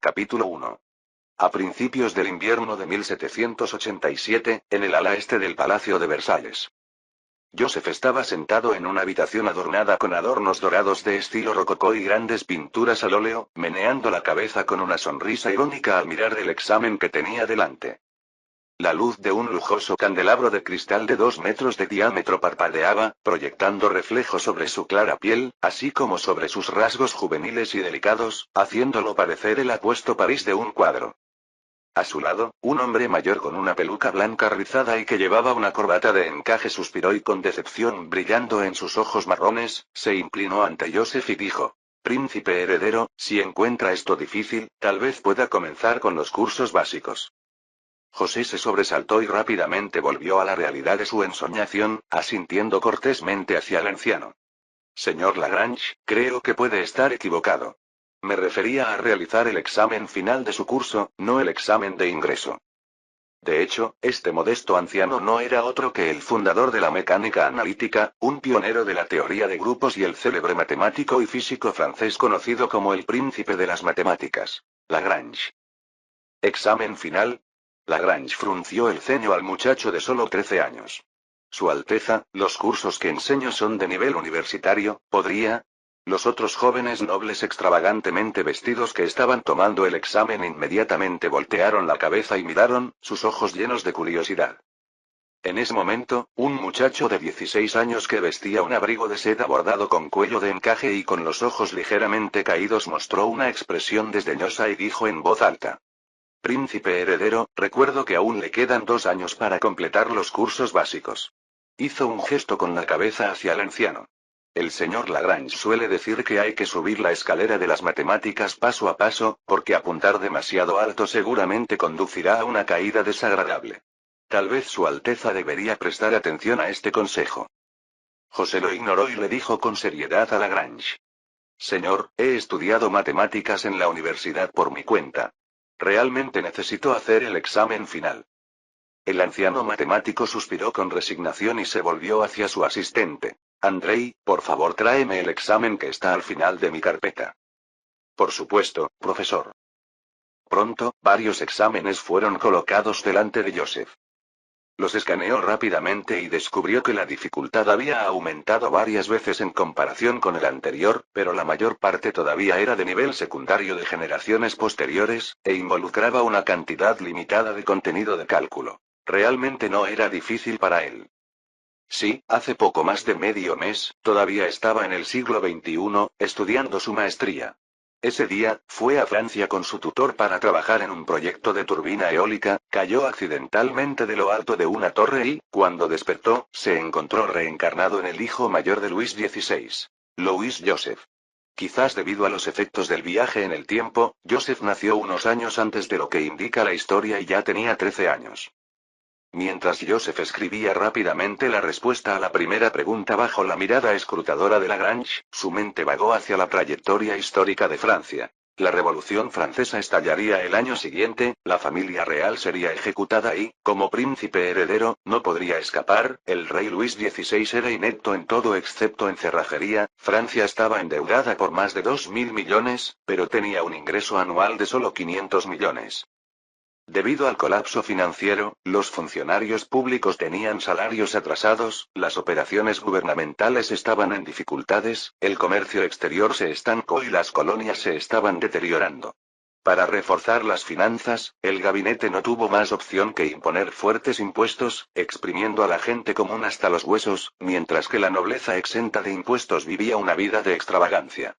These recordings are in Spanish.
Capítulo 1. A principios del invierno de 1787, en el ala este del Palacio de Versalles. Joseph estaba sentado en una habitación adornada con adornos dorados de estilo rococó y grandes pinturas al óleo, meneando la cabeza con una sonrisa irónica al mirar el examen que tenía delante. La luz de un lujoso candelabro de cristal de 2 metros de diámetro parpadeaba, proyectando reflejo sobre su clara piel, así como sobre sus rasgos juveniles y delicados, haciéndolo parecer el apuesto París de un cuadro. A su lado, un hombre mayor con una peluca blanca rizada y que llevaba una corbata de encaje suspiró y con decepción brillando en sus ojos marrones, se inclinó ante Joseph y dijo: «Príncipe heredero, si encuentra esto difícil, tal vez pueda comenzar con los cursos básicos». José se sobresaltó y rápidamente volvió a la realidad de su ensoñación, asintiendo cortésmente hacia el anciano. «Señor Lagrange, creo que puede estar equivocado. Me refería a realizar el examen final de su curso, no el examen de ingreso». De hecho, este modesto anciano no era otro que el fundador de la mecánica analítica, un pionero de la teoría de grupos y el célebre matemático y físico francés conocido como el príncipe de las matemáticas, Lagrange. ¿Examen final? Lagrange frunció el ceño al muchacho de solo 13 años. Su Alteza, los cursos que enseño son de nivel universitario, ¿podría? Los otros jóvenes nobles extravagantemente vestidos que estaban tomando el examen inmediatamente voltearon la cabeza y miraron, sus ojos llenos de curiosidad. En ese momento, un muchacho de 16 años que vestía un abrigo de seda bordado con cuello de encaje y con los ojos ligeramente caídos mostró una expresión desdeñosa y dijo en voz alta: «Príncipe heredero, recuerdo que aún le quedan 2 años para completar los cursos básicos». Hizo un gesto con la cabeza hacia el anciano. «El señor Lagrange suele decir que hay que subir la escalera de las matemáticas paso a paso, porque apuntar demasiado alto seguramente conducirá a una caída desagradable. Tal vez Su Alteza debería prestar atención a este consejo». José lo ignoró y le dijo con seriedad a Lagrange: «Señor, he estudiado matemáticas en la universidad por mi cuenta. Realmente necesito hacer el examen final». El anciano matemático suspiró con resignación y se volvió hacia su asistente. «Andrei, por favor tráeme el examen que está al final de mi carpeta». «Por supuesto, profesor». Pronto, varios exámenes fueron colocados delante de Joseph. Los escaneó rápidamente y descubrió que la dificultad había aumentado varias veces en comparación con el anterior, pero la mayor parte todavía era de nivel secundario de generaciones posteriores, e involucraba una cantidad limitada de contenido de cálculo. Realmente no era difícil para él. Sí, hace poco más de medio mes, todavía estaba en el siglo XXI, estudiando su maestría. Ese día, fue a Francia con su tutor para trabajar en un proyecto de turbina eólica, cayó accidentalmente de lo alto de una torre y, cuando despertó, se encontró reencarnado en el hijo mayor de Luis XVI. Louis Joseph. Quizás debido a los efectos del viaje en el tiempo, Joseph nació unos años antes de lo que indica la historia y ya tenía 13 años. Mientras Joseph escribía rápidamente la respuesta a la primera pregunta bajo la mirada escrutadora de Lagrange, su mente vagó hacia la trayectoria histórica de Francia. La Revolución Francesa estallaría el año siguiente, la familia real sería ejecutada y, como príncipe heredero, no podría escapar, el rey Luis XVI era inepto en todo excepto en cerrajería, Francia estaba endeudada por más de 2.000 millones, pero tenía un ingreso anual de solo 500 millones. Debido al colapso financiero, los funcionarios públicos tenían salarios atrasados, las operaciones gubernamentales estaban en dificultades, el comercio exterior se estancó y las colonias se estaban deteriorando. Para reforzar las finanzas, el gabinete no tuvo más opción que imponer fuertes impuestos, exprimiendo a la gente común hasta los huesos, mientras que la nobleza exenta de impuestos vivía una vida de extravagancia.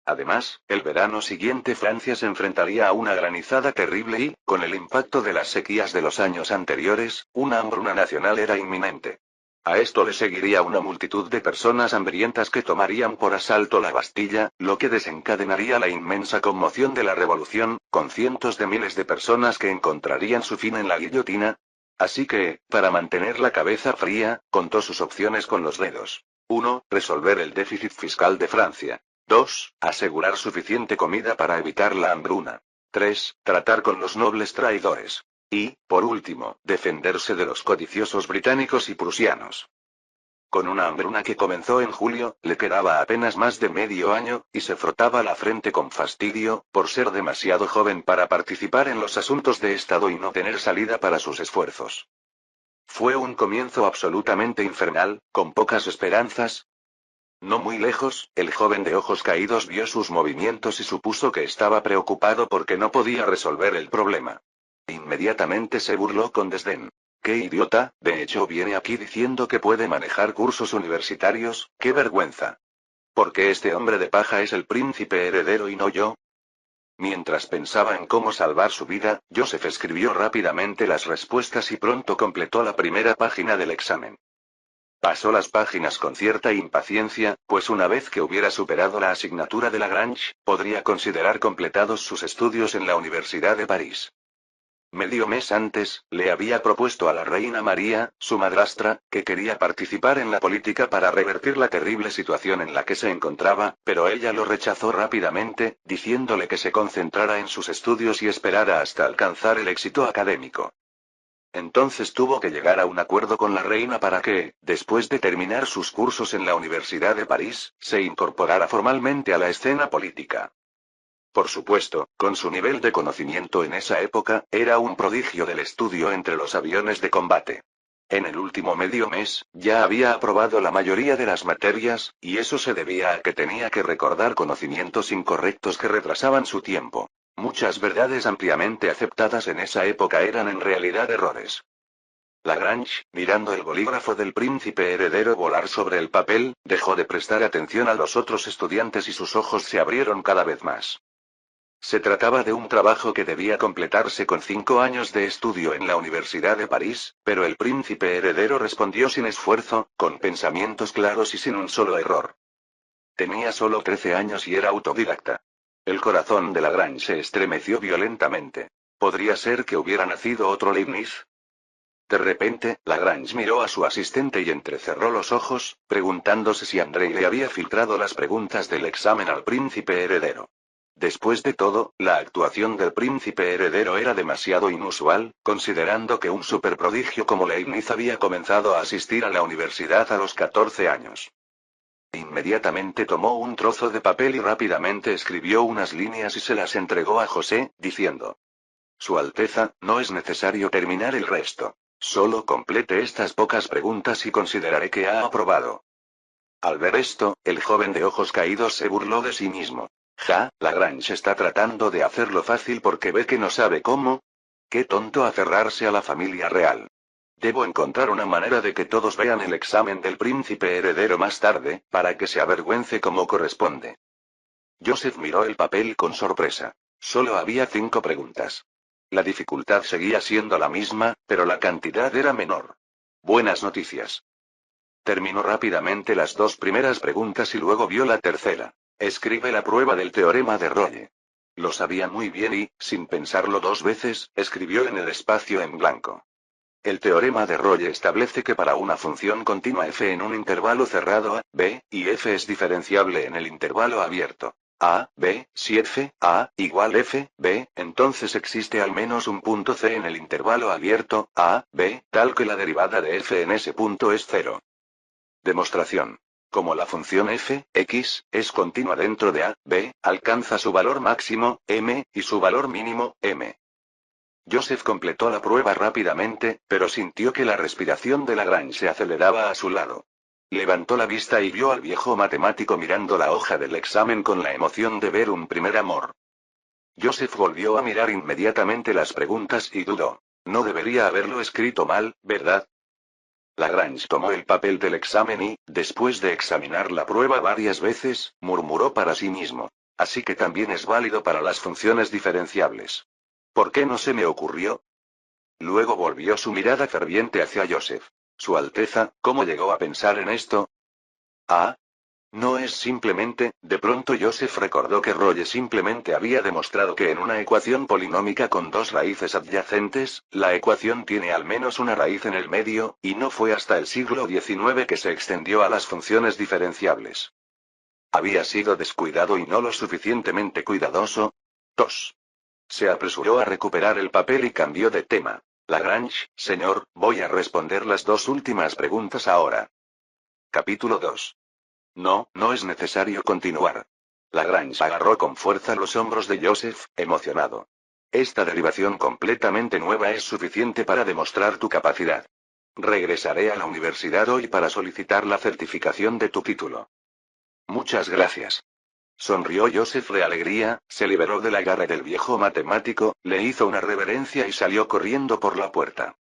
Además, el verano siguiente Francia se enfrentaría a una granizada terrible y, con el impacto de las sequías de los años anteriores, una hambruna nacional era inminente. A esto le seguiría una multitud de personas hambrientas que tomarían por asalto la Bastilla, lo que desencadenaría la inmensa conmoción de la Revolución, con cientos de miles de personas que encontrarían su fin en la guillotina. Así que, para mantener la cabeza fría, contó sus opciones con los dedos. 1. Resolver el déficit fiscal de Francia. 2. Asegurar suficiente comida para evitar la hambruna. 3. Tratar con los nobles traidores. Y, por último, defenderse de los codiciosos británicos y prusianos. Con una hambruna que comenzó en julio, le quedaba apenas más de medio año, y se frotaba la frente con fastidio, por ser demasiado joven para participar en los asuntos de Estado y no tener salida para sus esfuerzos. Fue un comienzo absolutamente infernal, con pocas esperanzas. No muy lejos, el joven de ojos caídos vio sus movimientos y supuso que estaba preocupado porque no podía resolver el problema. Inmediatamente se burló con desdén. ¡Qué idiota! De hecho viene aquí diciendo que puede manejar cursos universitarios, ¡qué vergüenza! Porque este hombre de paja es el príncipe heredero y no yo. Mientras pensaba en cómo salvar su vida, Joseph escribió rápidamente las respuestas y pronto completó la primera página del examen. Pasó las páginas con cierta impaciencia, pues una vez que hubiera superado la asignatura de Lagrange, podría considerar completados sus estudios en la Universidad de París. Medio mes antes, le había propuesto a la reina María, su madrastra, que quería participar en la política para revertir la terrible situación en la que se encontraba, pero ella lo rechazó rápidamente, diciéndole que se concentrara en sus estudios y esperara hasta alcanzar el éxito académico. Entonces tuvo que llegar a un acuerdo con la reina para que, después de terminar sus cursos en la Universidad de París, se incorporara formalmente a la escena política. Por supuesto, con su nivel de conocimiento en esa época, era un prodigio del estudio entre los aviones de combate. En el último medio mes, ya había aprobado la mayoría de las materias, y eso se debía a que tenía que recordar conocimientos incorrectos que retrasaban su tiempo. Muchas verdades ampliamente aceptadas en esa época eran en realidad errores. Lagrange, mirando el bolígrafo del príncipe heredero volar sobre el papel, dejó de prestar atención a los otros estudiantes y sus ojos se abrieron cada vez más. Se trataba de un trabajo que debía completarse con 5 años de estudio en la Universidad de París, pero el príncipe heredero respondió sin esfuerzo, con pensamientos claros y sin un solo error. Tenía solo 13 años y era autodidacta. El corazón de Lagrange se estremeció violentamente. ¿Podría ser que hubiera nacido otro Leibniz? De repente, Lagrange miró a su asistente y entrecerró los ojos, preguntándose si André le había filtrado las preguntas del examen al príncipe heredero. Después de todo, la actuación del príncipe heredero era demasiado inusual, considerando que un superprodigio como Leibniz había comenzado a asistir a la universidad a los 14 años. Inmediatamente tomó un trozo de papel y rápidamente escribió unas líneas y se las entregó a José, diciendo: Su Alteza, no es necesario terminar el resto. Solo complete estas pocas preguntas y consideraré que ha aprobado. Al ver esto, el joven de ojos caídos se burló de sí mismo. Lagrange está tratando de hacerlo fácil porque ve que no sabe cómo. Qué tonto aferrarse a la familia real. Debo encontrar una manera de que todos vean el examen del príncipe heredero más tarde, para que se avergüence como corresponde. Joseph miró el papel con sorpresa. Solo había 5 preguntas. La dificultad seguía siendo la misma, pero la cantidad era menor. Buenas noticias. Terminó rápidamente las 2 primeras preguntas y luego vio la tercera. Escribe la prueba del teorema de Rolle. Lo sabía muy bien y, sin pensarlo 2 veces, escribió en el espacio en blanco. El teorema de Rolle establece que para una función continua f en un intervalo cerrado a, b, y f es diferenciable en el intervalo abierto a, b, si f, a, igual f, b, entonces existe al menos un punto c en el intervalo abierto a, b, tal que la derivada de f en ese punto es 0. Demostración. Como la función f, x, es continua dentro de a, b, alcanza su valor máximo, m, y su valor mínimo, m. Joseph completó la prueba rápidamente, pero sintió que la respiración de Lagrange se aceleraba a su lado. Levantó la vista y vio al viejo matemático mirando la hoja del examen con la emoción de ver un primer amor. Joseph volvió a mirar inmediatamente las preguntas y dudó. No debería haberlo escrito mal, ¿verdad? Lagrange tomó el papel del examen y, después de examinar la prueba varias veces, murmuró para sí mismo. Así que también es válido para las funciones diferenciables. ¿Por qué no se me ocurrió? Luego volvió su mirada ferviente hacia Joseph. Su Alteza, ¿cómo llegó a pensar en esto? Ah. No es simplemente, de pronto Joseph recordó que Rolle simplemente había demostrado que en una ecuación polinómica con 2 raíces adyacentes, la ecuación tiene al menos una raíz en el medio, y no fue hasta el siglo XIX que se extendió a las funciones diferenciables. ¿Había sido descuidado y no lo suficientemente cuidadoso? Tos. Se apresuró a recuperar el papel y cambió de tema. Lagrange, señor, voy a responder las 2 últimas preguntas ahora. Capítulo 2. No, no es necesario continuar. Lagrange agarró con fuerza los hombros de Joseph, emocionado. Esta derivación completamente nueva es suficiente para demostrar tu capacidad. Regresaré a la universidad hoy para solicitar la certificación de tu título. Muchas gracias. Sonrió Joseph de alegría, se liberó del agarre del viejo matemático, le hizo una reverencia y salió corriendo por la puerta.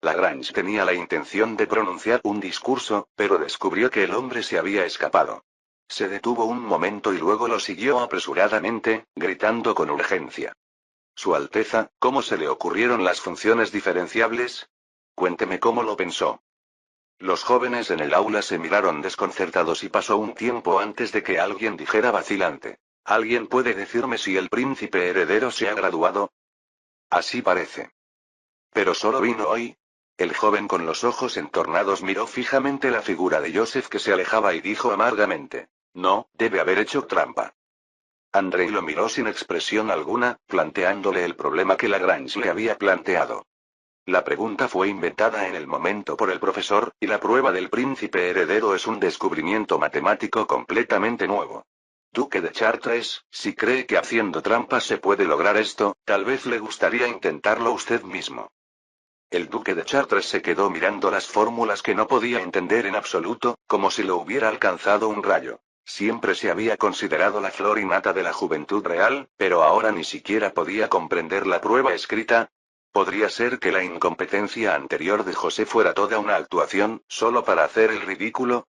Lagrange tenía la intención de pronunciar un discurso, pero descubrió que el hombre se había escapado. Se detuvo un momento y luego lo siguió apresuradamente, gritando con urgencia. Su Alteza, ¿cómo se le ocurrieron las funciones diferenciables? Cuénteme cómo lo pensó. Los jóvenes en el aula se miraron desconcertados y pasó un tiempo antes de que alguien dijera vacilante. ¿Alguien puede decirme si el príncipe heredero se ha graduado? Así parece. Pero solo vino hoy. El joven con los ojos entornados miró fijamente la figura de Joseph que se alejaba y dijo amargamente. No, debe haber hecho trampa. Andrei lo miró sin expresión alguna, planteándole el problema que Lagrange le había planteado. La pregunta fue inventada en el momento por el profesor, y la prueba del príncipe heredero es un descubrimiento matemático completamente nuevo. Duque de Chartres, si cree que haciendo trampas se puede lograr esto, tal vez le gustaría intentarlo usted mismo. El duque de Chartres se quedó mirando las fórmulas que no podía entender en absoluto, como si lo hubiera alcanzado un rayo. Siempre se había considerado la flor innata de la juventud real, pero ahora ni siquiera podía comprender la prueba escrita. ¿Podría ser que la incompetencia anterior de José fuera toda una actuación, solo para hacer el ridículo?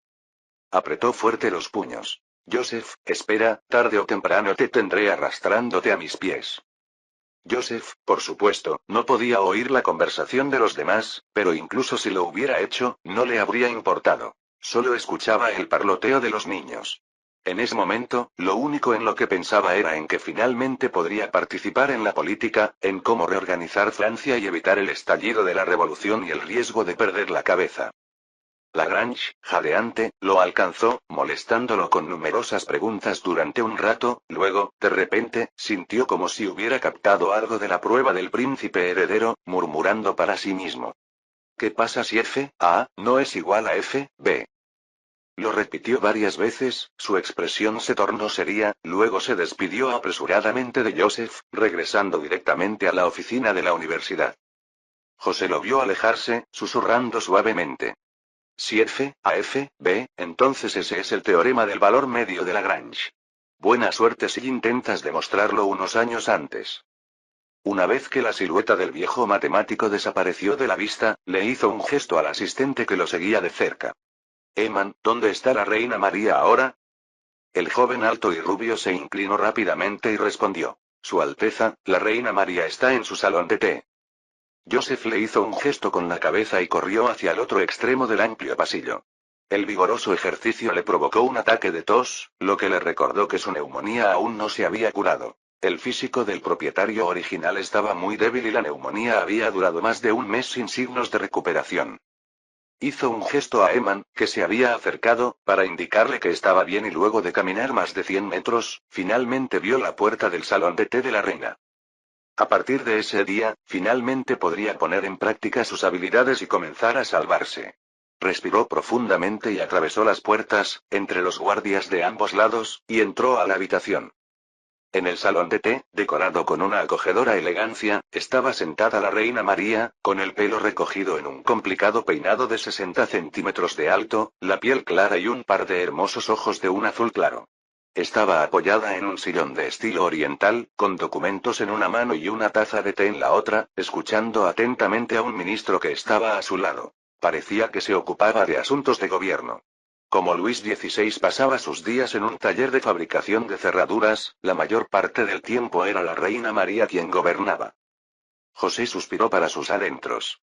Apretó fuerte los puños. Joseph, espera, tarde o temprano te tendré arrastrándote a mis pies. Joseph, por supuesto, no podía oír la conversación de los demás, pero incluso si lo hubiera hecho, no le habría importado. Solo escuchaba el parloteo de los niños. En ese momento, lo único en lo que pensaba era en que finalmente podría participar en la política, en cómo reorganizar Francia y evitar el estallido de la revolución y el riesgo de perder la cabeza. Lagrange, jadeante, lo alcanzó, molestándolo con numerosas preguntas durante un rato, luego, de repente, sintió como si hubiera captado algo de la prueba del príncipe heredero, murmurando para sí mismo. ¿Qué pasa si F-A no es igual a F-B? Lo repitió varias veces, su expresión se tornó seria, luego se despidió apresuradamente de Joseph, regresando directamente a la oficina de la universidad. José lo vio alejarse, susurrando suavemente. Si F, A F, B, entonces ese es el teorema del valor medio de Lagrange. Buena suerte si intentas demostrarlo unos años antes. Una vez que la silueta del viejo matemático desapareció de la vista, le hizo un gesto al asistente que lo seguía de cerca. Eman, ¿dónde está la reina María ahora? El joven alto y rubio se inclinó rápidamente y respondió. Su Alteza, la reina María está en su salón de té. Joseph le hizo un gesto con la cabeza y corrió hacia el otro extremo del amplio pasillo. El vigoroso ejercicio le provocó un ataque de tos, lo que le recordó que su neumonía aún no se había curado. El físico del propietario original estaba muy débil y la neumonía había durado más de un mes sin signos de recuperación. Hizo un gesto a Eman, que se había acercado, para indicarle que estaba bien y luego de caminar más de 100 metros, finalmente vio la puerta del salón de té de la reina. A partir de ese día, finalmente podría poner en práctica sus habilidades y comenzar a salvarse. Respiró profundamente y atravesó las puertas, entre los guardias de ambos lados, y entró a la habitación. En el salón de té, decorado con una acogedora elegancia, estaba sentada la reina María, con el pelo recogido en un complicado peinado de 60 centímetros de alto, la piel clara y un par de hermosos ojos de un azul claro. Estaba apoyada en un sillón de estilo oriental, con documentos en una mano y una taza de té en la otra, escuchando atentamente a un ministro que estaba a su lado. Parecía que se ocupaba de asuntos de gobierno. Como Luis XVI pasaba sus días en un taller de fabricación de cerraduras, la mayor parte del tiempo era la reina María quien gobernaba. José suspiró para sus adentros.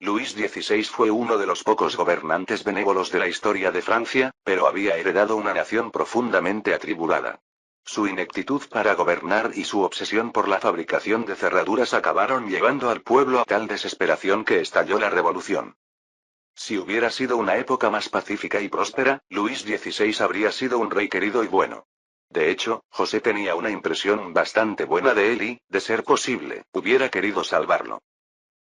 Luis XVI fue uno de los pocos gobernantes benévolos de la historia de Francia, pero había heredado una nación profundamente atribulada. Su ineptitud para gobernar y su obsesión por la fabricación de cerraduras acabaron llevando al pueblo a tal desesperación que estalló la revolución. Si hubiera sido una época más pacífica y próspera, Luis XVI habría sido un rey querido y bueno. De hecho, José tenía una impresión bastante buena de él y, de ser posible, hubiera querido salvarlo.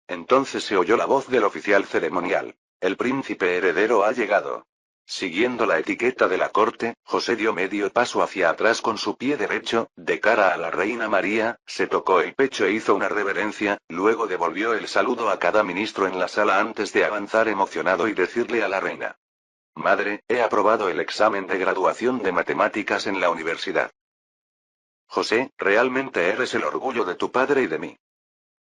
Entonces se oyó la voz del oficial ceremonial. El príncipe heredero ha llegado. Siguiendo la etiqueta de la corte, José dio medio paso hacia atrás con su pie derecho, de cara a la reina María, se tocó el pecho e hizo una reverencia, luego devolvió el saludo a cada ministro en la sala antes de avanzar emocionado y decirle a la reina: Madre, he aprobado el examen de graduación de matemáticas en la universidad. José, realmente eres el orgullo de tu padre y de mí.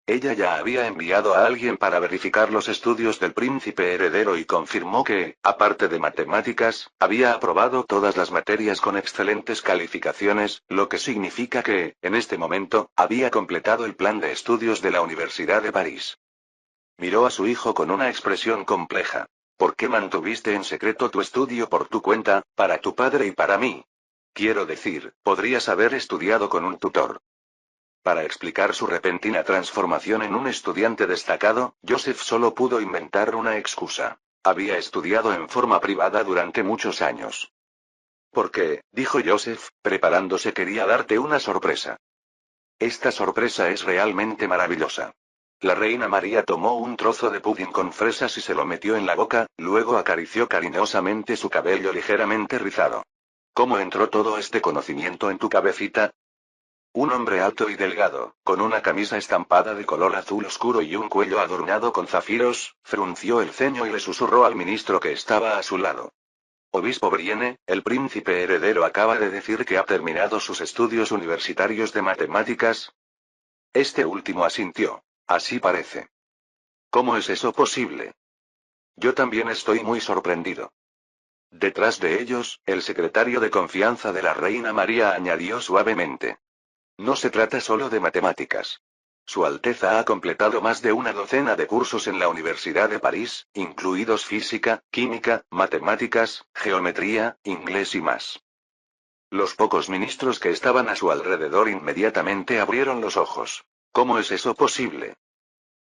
Ella ya había enviado a alguien para verificar los estudios del príncipe heredero y confirmó que, aparte de matemáticas, había aprobado todas las materias con excelentes calificaciones, lo que significa que, en este momento, había completado el plan de estudios de la Universidad de París. Miró a su hijo con una expresión compleja. ¿Por qué mantuviste en secreto tu estudio por tu cuenta, para tu padre y para mí? Quiero decir, podrías haber estudiado con un tutor. Para explicar su repentina transformación en un estudiante destacado, Joseph solo pudo inventar una excusa. Había estudiado en forma privada durante muchos años. Porque, dijo Joseph, preparándose, quería darte una sorpresa. Esta sorpresa es realmente maravillosa. La reina María tomó un trozo de pudín con fresas y se lo metió en la boca, luego acarició cariñosamente su cabello ligeramente rizado. ¿Cómo entró todo este conocimiento en tu cabecita? Un hombre alto y delgado, con una camisa estampada de color azul oscuro y un cuello adornado con zafiros, frunció el ceño y le susurró al ministro que estaba a su lado. Obispo Brienne, el príncipe heredero acaba de decir que ha terminado sus estudios universitarios de matemáticas. Este último asintió. Así parece. ¿Cómo es eso posible? Yo también estoy muy sorprendido. Detrás de ellos, el secretario de confianza de la reina María añadió suavemente. No se trata solo de matemáticas. Su Alteza ha completado más de una docena de cursos en la Universidad de París, incluidos física, química, matemáticas, geometría, inglés y más. Los pocos ministros que estaban a su alrededor inmediatamente abrieron los ojos. ¿Cómo es eso posible?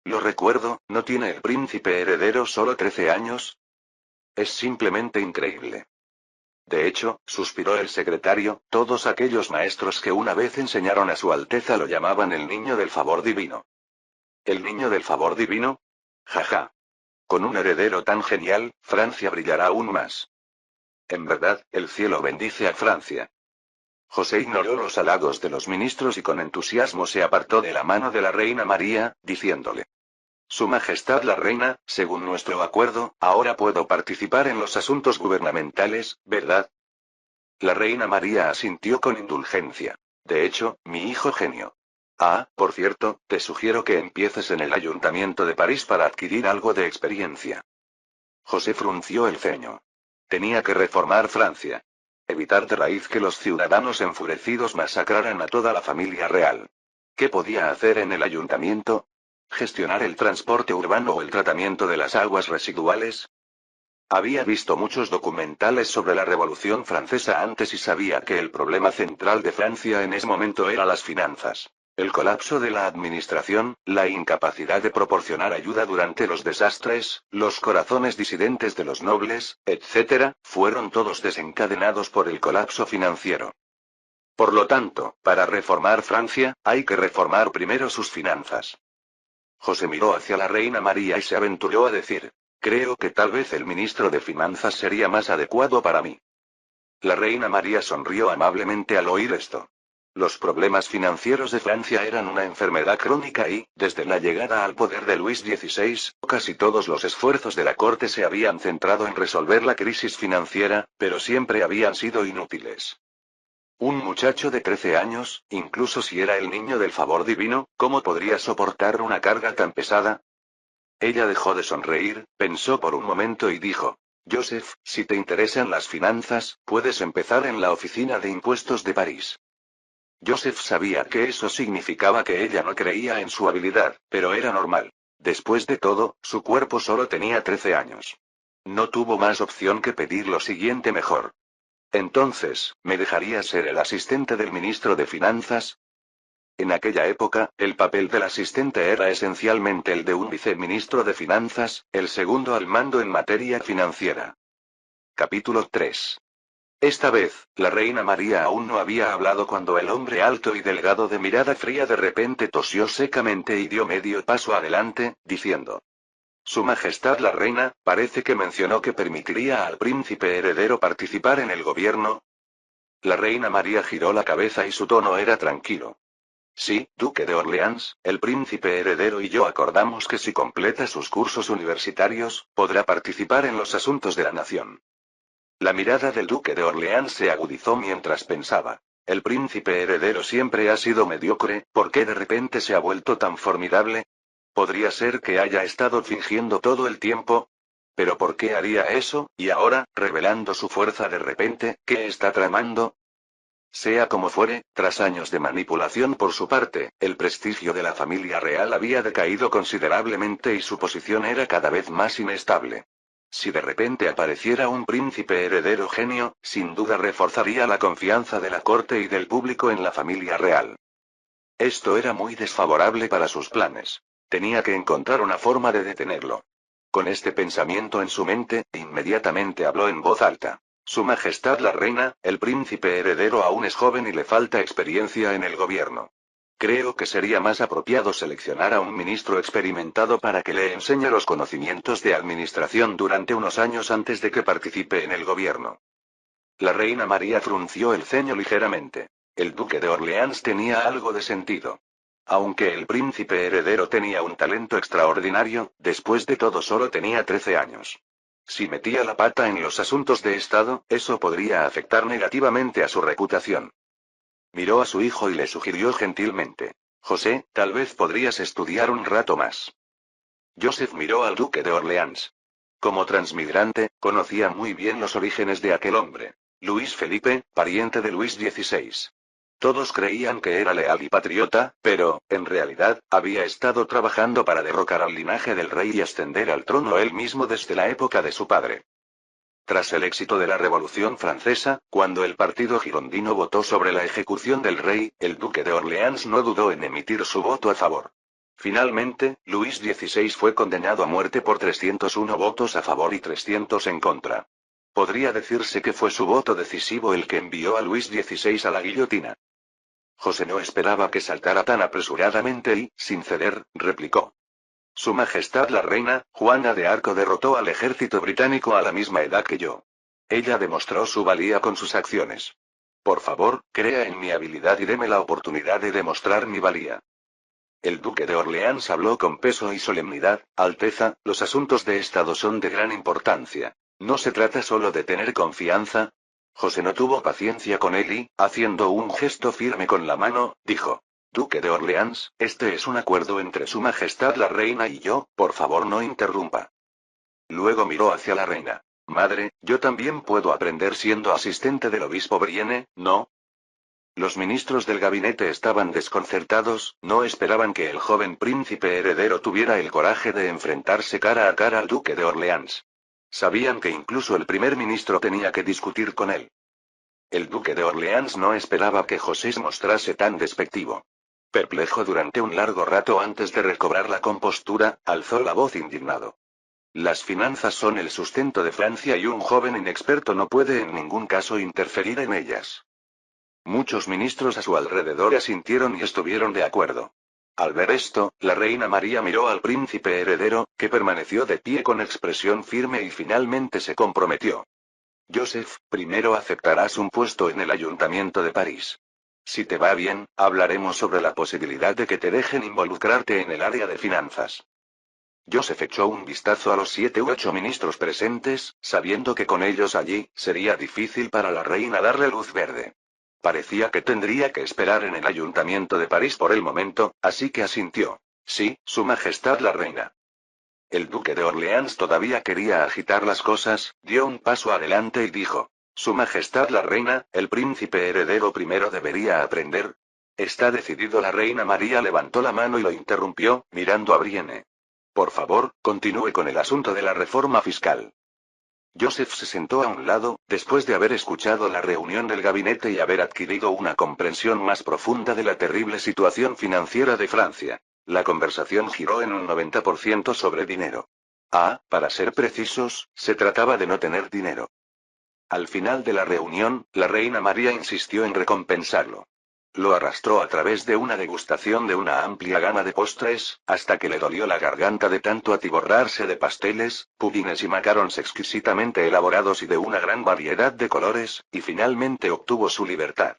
Lo recuerdo, ¿no tiene el príncipe heredero solo 13 años? Es simplemente increíble. De hecho, suspiró el secretario, todos aquellos maestros que una vez enseñaron a su Alteza lo llamaban el niño del favor divino. ¿El niño del favor divino? Jaja. Con un heredero tan genial, Francia brillará aún más. En verdad, el cielo bendice a Francia. José ignoró los halagos de los ministros y con entusiasmo se apartó de la mano de la reina María, diciéndole: Su Majestad la Reina, según nuestro acuerdo, ahora puedo participar en los asuntos gubernamentales, ¿verdad? La reina María asintió con indulgencia. De hecho, mi hijo genio. Ah, por cierto, te sugiero que empieces en el Ayuntamiento de París para adquirir algo de experiencia. José frunció el ceño. Tenía que reformar Francia. Evitar de raíz que los ciudadanos enfurecidos masacraran a toda la familia real. ¿Qué podía hacer en el ayuntamiento? ¿Gestionar el transporte urbano o el tratamiento de las aguas residuales? Había visto muchos documentales sobre la Revolución Francesa antes y sabía que el problema central de Francia en ese momento era las finanzas. El colapso de la administración, la incapacidad de proporcionar ayuda durante los desastres, los corazones disidentes de los nobles, etc., fueron todos desencadenados por el colapso financiero. Por lo tanto, para reformar Francia, hay que reformar primero sus finanzas. José miró hacia la reina María y se aventuró a decir: Creo que tal vez el ministro de Finanzas sería más adecuado para mí. La reina María sonrió amablemente al oír esto. Los problemas financieros de Francia eran una enfermedad crónica y, desde la llegada al poder de Luis XVI, casi todos los esfuerzos de la corte se habían centrado en resolver la crisis financiera, pero siempre habían sido inútiles. Un muchacho de 13 años, incluso si era el niño del favor divino, ¿cómo podría soportar una carga tan pesada? Ella dejó de sonreír, pensó por un momento y dijo: Joseph, si te interesan las finanzas, puedes empezar en la oficina de impuestos de París. Joseph sabía que eso significaba que ella no creía en su habilidad, pero era normal. Después de todo, su cuerpo solo tenía 13 años. No tuvo más opción que pedir lo siguiente mejor. Entonces, ¿me dejaría ser el asistente del ministro de Finanzas? En aquella época, el papel del asistente era esencialmente el de un viceministro de Finanzas, el segundo al mando en materia financiera. Capítulo 3. Esta vez, la reina María aún no había hablado cuando el hombre alto y delgado de mirada fría de repente tosió secamente y dio medio paso adelante, diciendo: Su Majestad la Reina, parece que mencionó que permitiría al príncipe heredero participar en el gobierno. La reina María giró la cabeza y su tono era tranquilo. Sí, Duque de Orleans, el príncipe heredero y yo acordamos que si completa sus cursos universitarios, podrá participar en los asuntos de la nación. La mirada del Duque de Orleans se agudizó mientras pensaba. El príncipe heredero siempre ha sido mediocre, ¿por qué de repente se ha vuelto tan formidable? ¿Podría ser que haya estado fingiendo todo el tiempo? ¿Pero por qué haría eso, y ahora, revelando su fuerza de repente, qué está tramando? Sea como fuere, tras años de manipulación por su parte, el prestigio de la familia real había decaído considerablemente y su posición era cada vez más inestable. Si de repente apareciera un príncipe heredero genio, sin duda reforzaría la confianza de la corte y del público en la familia real. Esto era muy desfavorable para sus planes. Tenía que encontrar una forma de detenerlo. Con este pensamiento en su mente, inmediatamente habló en voz alta. Su Majestad la Reina, el príncipe heredero aún es joven y le falta experiencia en el gobierno. Creo que sería más apropiado seleccionar a un ministro experimentado para que le enseñe los conocimientos de administración durante unos años antes de que participe en el gobierno. La reina María frunció el ceño ligeramente. El duque de Orleans tenía algo de sentido. Aunque el príncipe heredero tenía un talento extraordinario, después de todo solo tenía 13 años. Si metía la pata en los asuntos de Estado, eso podría afectar negativamente a su reputación. Miró a su hijo y le sugirió gentilmente. José, tal vez podrías estudiar un rato más. Joseph miró al duque de Orleans. Como transmigrante, conocía muy bien los orígenes de aquel hombre. Luis Felipe, pariente de Luis XVI. Todos creían que era leal y patriota, pero, en realidad, había estado trabajando para derrocar al linaje del rey y ascender al trono él mismo desde la época de su padre. Tras el éxito de la Revolución Francesa, cuando el partido girondino votó sobre la ejecución del rey, el duque de Orleans no dudó en emitir su voto a favor. Finalmente, Luis XVI fue condenado a muerte por 301 votos a favor y 300 en contra. Podría decirse que fue su voto decisivo el que envió a Luis XVI a la guillotina. José no esperaba que saltara tan apresuradamente y, sin ceder, replicó. Su Majestad la Reina, Juana de Arco derrotó al ejército británico a la misma edad que yo. Ella demostró su valía con sus acciones. Por favor, crea en mi habilidad y deme la oportunidad de demostrar mi valía. El duque de Orleans habló con peso y solemnidad. Alteza, los asuntos de Estado son de gran importancia. No se trata solo de tener confianza. José no tuvo paciencia con él y, haciendo un gesto firme con la mano, dijo. Duque de Orleans, este es un acuerdo entre Su Majestad la Reina y yo, por favor no interrumpa. Luego miró hacia la reina. Madre, yo también puedo aprender siendo asistente del obispo Brienne, ¿no? Los ministros del gabinete estaban desconcertados, no esperaban que el joven príncipe heredero tuviera el coraje de enfrentarse cara a cara al duque de Orleans. Sabían que incluso el primer ministro tenía que discutir con él. El duque de Orleans no esperaba que José se mostrase tan despectivo. Perplejo durante un largo rato antes de recobrar la compostura, alzó la voz indignado. Las finanzas son el sustento de Francia y un joven inexperto no puede en ningún caso interferir en ellas. Muchos ministros a su alrededor asintieron y estuvieron de acuerdo. Al ver esto, la reina María miró al príncipe heredero, que permaneció de pie con expresión firme y finalmente se comprometió. Joseph, primero aceptarás un puesto en el ayuntamiento de París. Si te va bien, hablaremos sobre la posibilidad de que te dejen involucrarte en el área de finanzas. Joseph echó un vistazo a los 7 u 8 ministros presentes, sabiendo que con ellos allí, sería difícil para la reina darle luz verde. Parecía que tendría que esperar en el ayuntamiento de París por el momento, así que asintió. Sí, Su Majestad la Reina. El duque de Orleans todavía quería agitar las cosas, dio un paso adelante y dijo. Su Majestad la Reina, el príncipe heredero primero debería aprender. Está decidido. La reina María levantó la mano y lo interrumpió, mirando a Brienne. Por favor, continúe con el asunto de la reforma fiscal. Joseph se sentó a un lado, después de haber escuchado la reunión del gabinete y haber adquirido una comprensión más profunda de la terrible situación financiera de Francia. La conversación giró en un 90% sobre dinero. Para ser precisos, se trataba de no tener dinero. Al final de la reunión, la reina María insistió en recompensarlo. Lo arrastró a través de una degustación de una amplia gama de postres, hasta que le dolió la garganta de tanto atiborrarse de pasteles, pudines y macarons exquisitamente elaborados y de una gran variedad de colores, y finalmente obtuvo su libertad.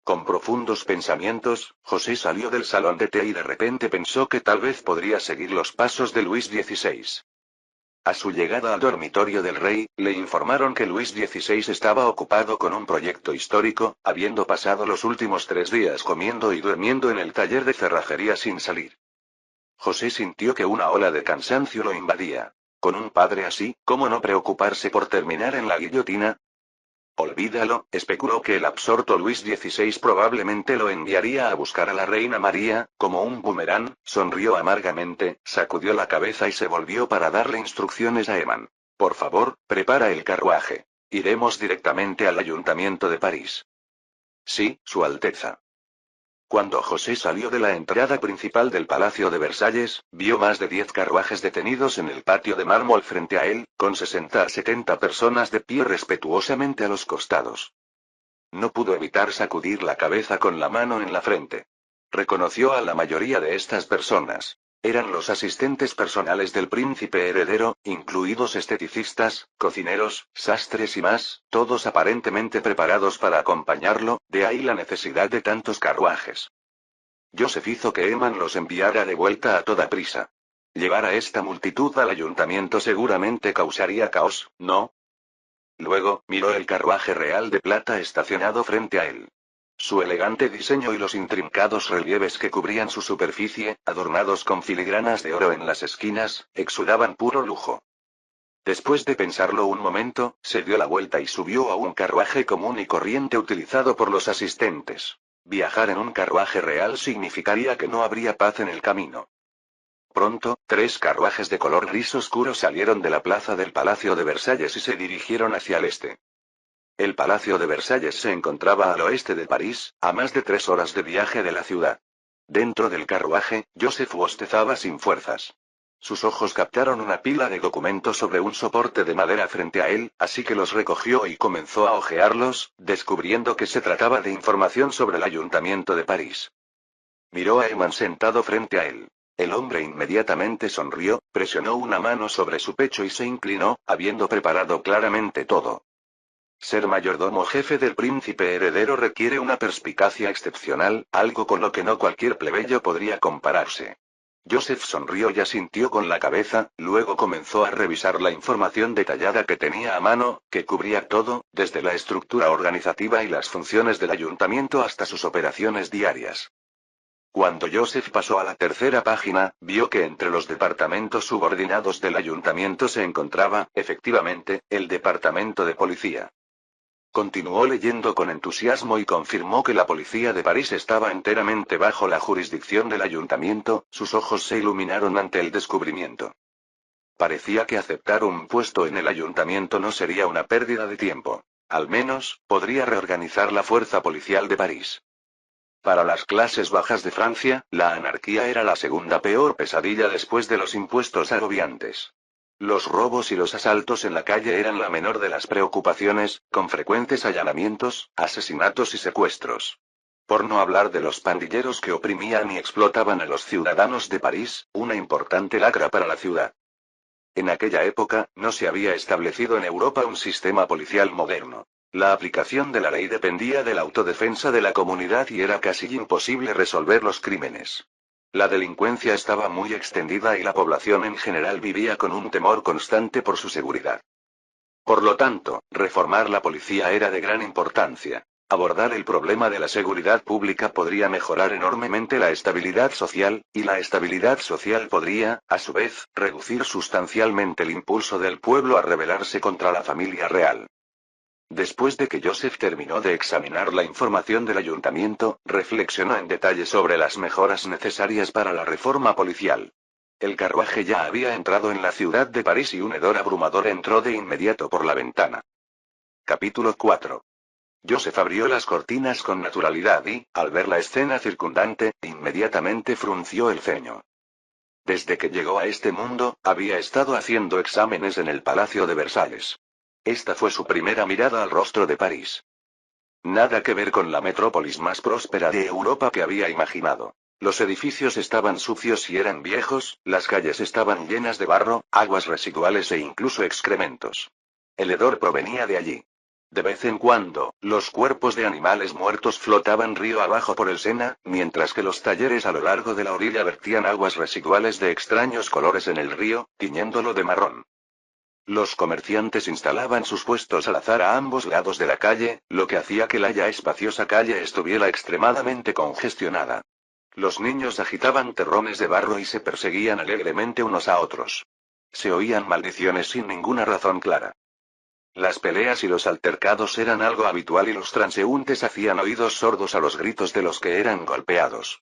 Con profundos pensamientos, José salió del salón de té y de repente pensó que tal vez podría seguir los pasos de Luis XVI. A su llegada al dormitorio del rey, le informaron que Luis XVI estaba ocupado con un proyecto histórico, habiendo pasado los últimos 3 días comiendo y durmiendo en el taller de cerrajería sin salir. José sintió que una ola de cansancio lo invadía. Con un padre así, ¿cómo no preocuparse por terminar en la guillotina? Olvídalo, especuló que el absorto Luis XVI probablemente lo enviaría a buscar a la reina María, como un boomerang, sonrió amargamente, sacudió la cabeza y se volvió para darle instrucciones a Eman. Por favor, prepara el carruaje. Iremos directamente al Ayuntamiento de París. Sí, Su Alteza. Cuando José salió de la entrada principal del Palacio de Versalles, vio más de 10 carruajes detenidos en el patio de mármol frente a él, con 60 a 70 personas de pie respetuosamente a los costados. No pudo evitar sacudir la cabeza con la mano en la frente. Reconoció a la mayoría de estas personas. Eran los asistentes personales del príncipe heredero, incluidos esteticistas, cocineros, sastres y más, todos aparentemente preparados para acompañarlo, de ahí la necesidad de tantos carruajes. Joseph hizo que Eman los enviara de vuelta a toda prisa. Llevar a esta multitud al ayuntamiento seguramente causaría caos, ¿no? Luego, miró el carruaje real de plata estacionado frente a él. Su elegante diseño y los intrincados relieves que cubrían su superficie, adornados con filigranas de oro en las esquinas, exudaban puro lujo. Después de pensarlo un momento, se dio la vuelta y subió a un carruaje común y corriente utilizado por los asistentes. Viajar en un carruaje real significaría que no habría paz en el camino. Pronto, 3 carruajes de color gris oscuro salieron de la plaza del Palacio de Versalles y se dirigieron hacia el este. El Palacio de Versalles se encontraba al oeste de París, a más de 3 horas de viaje de la ciudad. Dentro del carruaje, Joseph bostezaba sin fuerzas. Sus ojos captaron una pila de documentos sobre un soporte de madera frente a él, así que los recogió y comenzó a hojearlos, descubriendo que se trataba de información sobre el Ayuntamiento de París. Miró a Eman sentado frente a él. El hombre inmediatamente sonrió, presionó una mano sobre su pecho y se inclinó, habiendo preparado claramente todo. Ser mayordomo jefe del príncipe heredero requiere una perspicacia excepcional, algo con lo que no cualquier plebeyo podría compararse. Joseph sonrió y asintió con la cabeza, luego comenzó a revisar la información detallada que tenía a mano, que cubría todo, desde la estructura organizativa y las funciones del ayuntamiento hasta sus operaciones diarias. Cuando Joseph pasó a la tercera página, vio que entre los departamentos subordinados del ayuntamiento se encontraba, efectivamente, el departamento de policía. Continuó leyendo con entusiasmo y confirmó que la policía de París estaba enteramente bajo la jurisdicción del ayuntamiento, sus ojos se iluminaron ante el descubrimiento. Parecía que aceptar un puesto en el ayuntamiento no sería una pérdida de tiempo. Al menos, podría reorganizar la fuerza policial de París. Para las clases bajas de Francia, la anarquía era la segunda peor pesadilla después de los impuestos agobiantes. Los robos y los asaltos en la calle eran la menor de las preocupaciones, con frecuentes allanamientos, asesinatos y secuestros. Por no hablar de los pandilleros que oprimían y explotaban a los ciudadanos de París, una importante lacra para la ciudad. En aquella época, no se había establecido en Europa un sistema policial moderno. La aplicación de la ley dependía de la autodefensa de la comunidad y era casi imposible resolver los crímenes. La delincuencia estaba muy extendida y la población en general vivía con un temor constante por su seguridad. Por lo tanto, reformar la policía era de gran importancia. Abordar el problema de la seguridad pública podría mejorar enormemente la estabilidad social, y la estabilidad social podría, a su vez, reducir sustancialmente el impulso del pueblo a rebelarse contra la familia real. Después de que Joseph terminó de examinar la información del ayuntamiento, reflexionó en detalle sobre las mejoras necesarias para la reforma policial. El carruaje ya había entrado en la ciudad de París y un hedor abrumador entró de inmediato por la ventana. Capítulo 4. Joseph abrió las cortinas con naturalidad y, al ver la escena circundante, inmediatamente frunció el ceño. Desde que llegó a este mundo, había estado haciendo exámenes en el Palacio de Versalles. Esta fue su primera mirada al rostro de París. Nada que ver con la metrópolis más próspera de Europa que había imaginado. Los edificios estaban sucios y eran viejos, las calles estaban llenas de barro, aguas residuales e incluso excrementos. El hedor provenía de allí. De vez en cuando, los cuerpos de animales muertos flotaban río abajo por el Sena, mientras que los talleres a lo largo de la orilla vertían aguas residuales de extraños colores en el río, tiñéndolo de marrón. Los comerciantes instalaban sus puestos al azar a ambos lados de la calle, lo que hacía que la ya espaciosa calle estuviera extremadamente congestionada. Los niños agitaban terrones de barro y se perseguían alegremente unos a otros. Se oían maldiciones sin ninguna razón clara. Las peleas y los altercados eran algo habitual y los transeúntes hacían oídos sordos a los gritos de los que eran golpeados.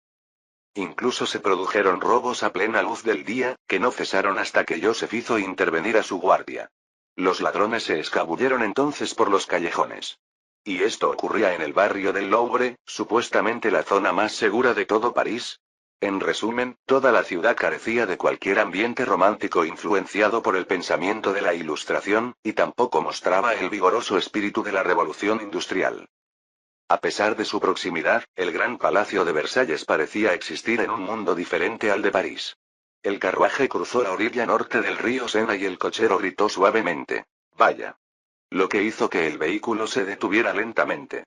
Incluso se produjeron robos a plena luz del día, que no cesaron hasta que Joseph hizo intervenir a su guardia. Los ladrones se escabulleron entonces por los callejones. Y esto ocurría en el barrio del Louvre, supuestamente la zona más segura de todo París. En resumen, toda la ciudad carecía de cualquier ambiente romántico influenciado por el pensamiento de la Ilustración, y tampoco mostraba el vigoroso espíritu de la Revolución Industrial. A pesar de su proximidad, el Gran Palacio de Versalles parecía existir en un mundo diferente al de París. El carruaje cruzó la orilla norte del río Sena y el cochero gritó suavemente: «Vaya». Lo que hizo que el vehículo se detuviera lentamente.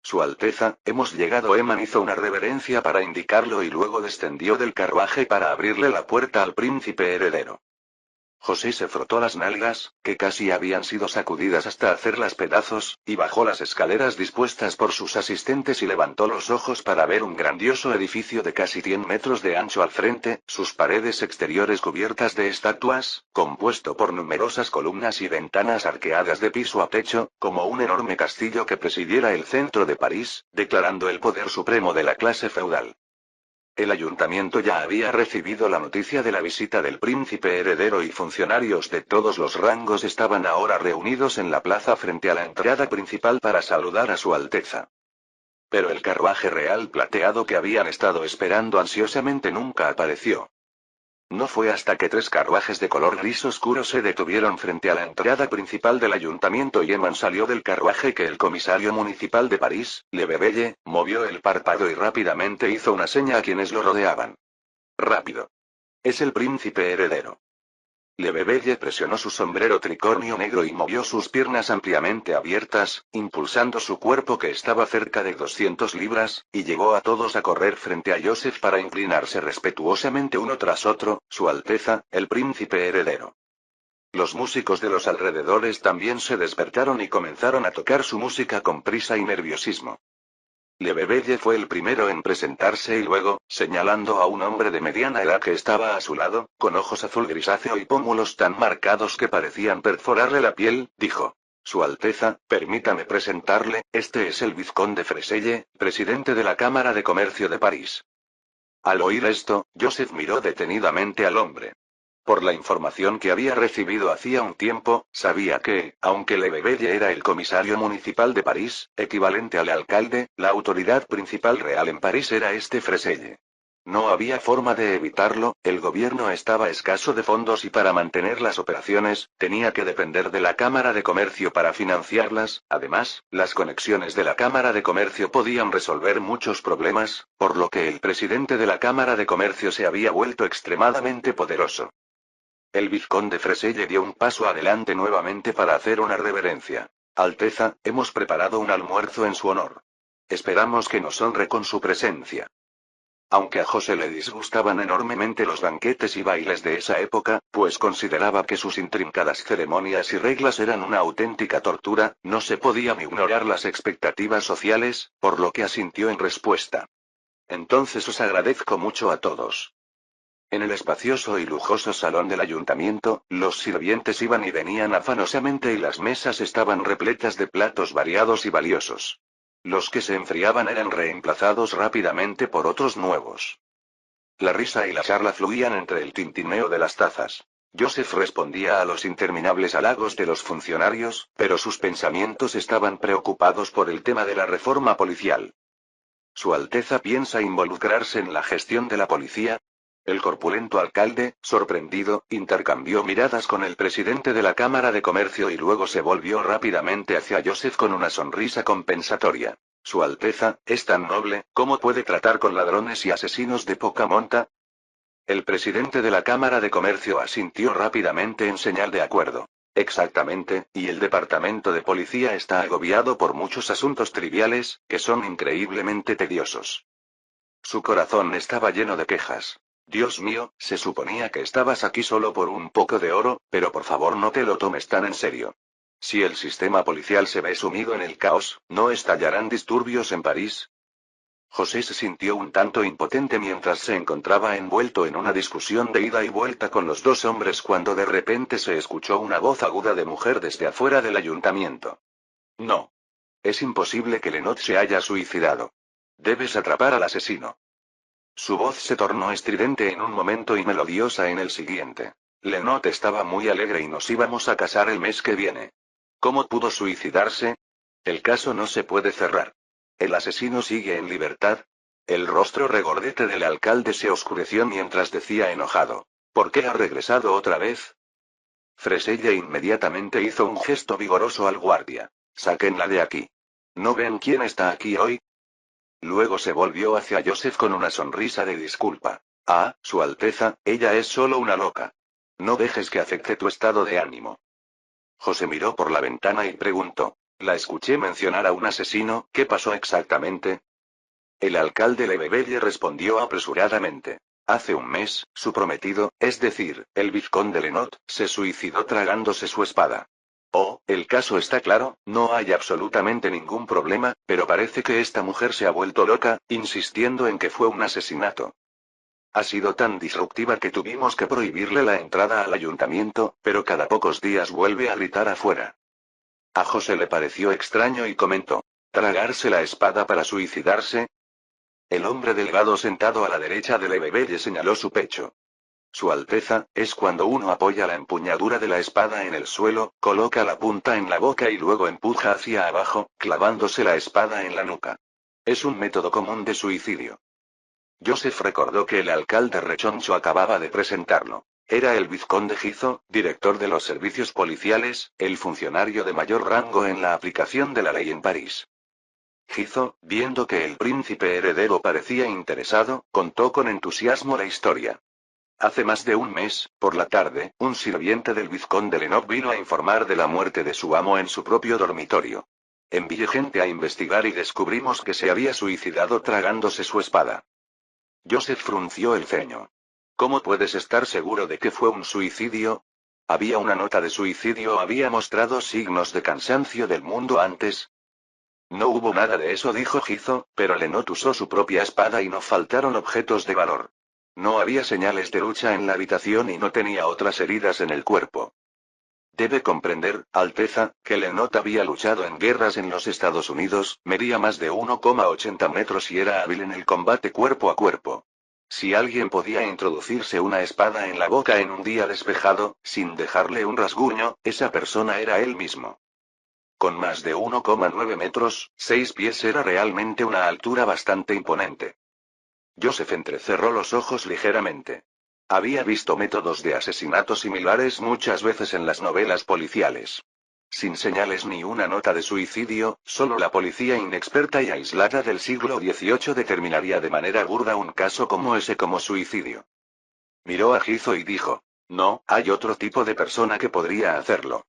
«Su Alteza, hemos llegado». Eman hizo una reverencia para indicarlo y luego descendió del carruaje para abrirle la puerta al príncipe heredero. José se frotó las nalgas, que casi habían sido sacudidas hasta hacerlas pedazos, y bajó las escaleras dispuestas por sus asistentes y levantó los ojos para ver un grandioso edificio de casi 100 metros de ancho al frente, sus paredes exteriores cubiertas de estatuas, compuesto por numerosas columnas y ventanas arqueadas de piso a techo, como un enorme castillo que presidiera el centro de París, declarando el poder supremo de la clase feudal. El ayuntamiento ya había recibido la noticia de la visita del príncipe heredero y funcionarios de todos los rangos estaban ahora reunidos en la plaza frente a la entrada principal para saludar a su Alteza. Pero el carruaje real plateado que habían estado esperando ansiosamente nunca apareció. No fue hasta que 3 carruajes de color gris oscuro se detuvieron frente a la entrada principal del ayuntamiento y Eman salió del carruaje que el comisario municipal de París, Lebebelle, movió el párpado y rápidamente hizo una seña a quienes lo rodeaban. «Rápido. Es el príncipe heredero». Lebebelle presionó su sombrero tricornio negro y movió sus piernas ampliamente abiertas, impulsando su cuerpo que estaba cerca de 200 libras, y llevó a todos a correr frente a Joseph para inclinarse respetuosamente uno tras otro: «Su Alteza, el príncipe heredero». Los músicos de los alrededores también se despertaron y comenzaron a tocar su música con prisa y nerviosismo. Lebebelle fue el primero en presentarse y luego, señalando a un hombre de mediana edad que estaba a su lado, con ojos azul grisáceo y pómulos tan marcados que parecían perforarle la piel, dijo: «Su Alteza, permítame presentarle, este es el vizconde Freselle, presidente de la Cámara de Comercio de París». Al oír esto, Joseph miró detenidamente al hombre. Por la información que había recibido hacía un tiempo, sabía que, aunque Lebebelle era el comisario municipal de París, equivalente al alcalde, la autoridad principal real en París era este Freselle. No había forma de evitarlo, el gobierno estaba escaso de fondos y para mantener las operaciones, tenía que depender de la Cámara de Comercio para financiarlas. Además, las conexiones de la Cámara de Comercio podían resolver muchos problemas, por lo que el presidente de la Cámara de Comercio se había vuelto extremadamente poderoso. El vizconde Freselle dio un paso adelante nuevamente para hacer una reverencia. «Alteza, hemos preparado un almuerzo en su honor. Esperamos que nos honre con su presencia». Aunque a José le disgustaban enormemente los banquetes y bailes de esa época, pues consideraba que sus intrincadas ceremonias y reglas eran una auténtica tortura, no se podían ignorar las expectativas sociales, por lo que asintió en respuesta. «Entonces os agradezco mucho a todos». En el espacioso y lujoso salón del ayuntamiento, los sirvientes iban y venían afanosamente y las mesas estaban repletas de platos variados y valiosos. Los que se enfriaban eran reemplazados rápidamente por otros nuevos. La risa y la charla fluían entre el tintineo de las tazas. Joseph respondía a los interminables halagos de los funcionarios, pero sus pensamientos estaban preocupados por el tema de la reforma policial. «¿Su Alteza piensa involucrarse en la gestión de la policía?». El corpulento alcalde, sorprendido, intercambió miradas con el presidente de la Cámara de Comercio y luego se volvió rápidamente hacia Joseph con una sonrisa compensatoria. Su Alteza, es tan noble, ¿cómo puede tratar con ladrones y asesinos de poca monta? El presidente de la Cámara de Comercio asintió rápidamente en señal de acuerdo. Exactamente, y el departamento de policía está agobiado por muchos asuntos triviales, que son increíblemente tediosos. Su corazón estaba lleno de quejas. Dios mío, se suponía que estabas aquí solo por un poco de oro, pero por favor no te lo tomes tan en serio. Si el sistema policial se ve sumido en el caos, ¿no estallarán disturbios en París? José se sintió un tanto impotente mientras se encontraba envuelto en una discusión de ida y vuelta con los dos hombres cuando de repente se escuchó una voz aguda de mujer desde afuera del ayuntamiento. No. Es imposible que Lenot se haya suicidado. Debes atrapar al asesino. Su voz se tornó estridente en un momento y melodiosa en el siguiente. Lenot estaba muy alegre y nos íbamos a casar el mes que viene. ¿Cómo pudo suicidarse? El caso no se puede cerrar. ¿El asesino sigue en libertad? El rostro regordete del alcalde se oscureció mientras decía enojado. ¿Por qué ha regresado otra vez? Fresella inmediatamente hizo un gesto vigoroso al guardia. Sáquenla de aquí. ¿No ven quién está aquí hoy? Luego se volvió hacia Joseph con una sonrisa de disculpa. Ah, Su Alteza, ella es solo una loca. No dejes que afecte tu estado de ánimo. José miró por la ventana y preguntó. La escuché mencionar a un asesino, ¿qué pasó exactamente? El alcalde Lebebelle respondió apresuradamente. Hace un mes, su prometido, es decir, el vizconde Lenot, se suicidó tragándose su espada. Oh, el caso está claro, no hay absolutamente ningún problema, pero parece que esta mujer se ha vuelto loca, insistiendo en que fue un asesinato. Ha sido tan disruptiva que tuvimos que prohibirle la entrada al ayuntamiento, pero cada pocos días vuelve a gritar afuera. A José le pareció extraño y comentó. ¿Tragarse la espada para suicidarse? El hombre delgado sentado a la derecha de Lebebelle señaló su pecho. Su Alteza, es cuando uno apoya la empuñadura de la espada en el suelo, coloca la punta en la boca y luego empuja hacia abajo, clavándose la espada en la nuca. Es un método común de suicidio. Joseph recordó que el alcalde rechoncho acababa de presentarlo. Era el vizconde Gizo, director de los servicios policiales, el funcionario de mayor rango en la aplicación de la ley en París. Gizo, viendo que el príncipe heredero parecía interesado, contó con entusiasmo la historia. Hace más de un mes, por la tarde, un sirviente del vizconde Lenot vino a informar de la muerte de su amo en su propio dormitorio. Envié gente a investigar y descubrimos que se había suicidado tragándose su espada. Joseph frunció el ceño. ¿Cómo puedes estar seguro de que fue un suicidio? ¿Había una nota de suicidio o había mostrado signos de cansancio del mundo antes? No hubo nada de eso, dijo Gizo, pero Lenot usó su propia espada y no faltaron objetos de valor. No había señales de lucha en la habitación y no tenía otras heridas en el cuerpo. Debe comprender, Alteza, que Lenot había luchado en guerras en los Estados Unidos, medía más de 1,80 metros y era hábil en el combate cuerpo a cuerpo. Si alguien podía introducirse una espada en la boca en un día despejado, sin dejarle un rasguño, esa persona era él mismo. Con más de 1,9 metros, 6 pies era realmente una altura bastante imponente. Joseph entrecerró los ojos ligeramente. Había visto métodos de asesinato similares muchas veces en las novelas policiales. Sin señales ni una nota de suicidio, solo la policía inexperta y aislada del siglo XVIII determinaría de manera burda un caso como ese como suicidio. Miró a Gizo y dijo, no, hay otro tipo de persona que podría hacerlo.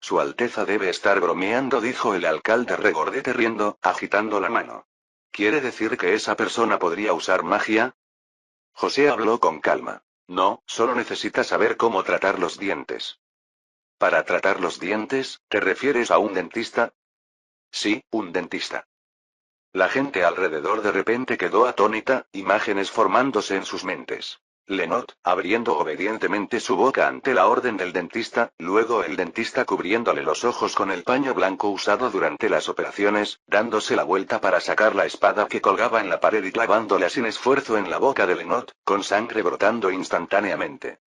Su Alteza debe estar bromeando, dijo el alcalde regordete riendo, agitando la mano. ¿Quiere decir que esa persona podría usar magia? José habló con calma. No, solo necesita saber cómo tratar los dientes. ¿Para tratar los dientes, te refieres a un dentista? Sí, un dentista. La gente alrededor de repente quedó atónita, imágenes formándose en sus mentes. Lenot, abriendo obedientemente su boca ante la orden del dentista, luego el dentista cubriéndole los ojos con el paño blanco usado durante las operaciones, dándose la vuelta para sacar la espada que colgaba en la pared y clavándola sin esfuerzo en la boca de Lenot, con sangre brotando instantáneamente.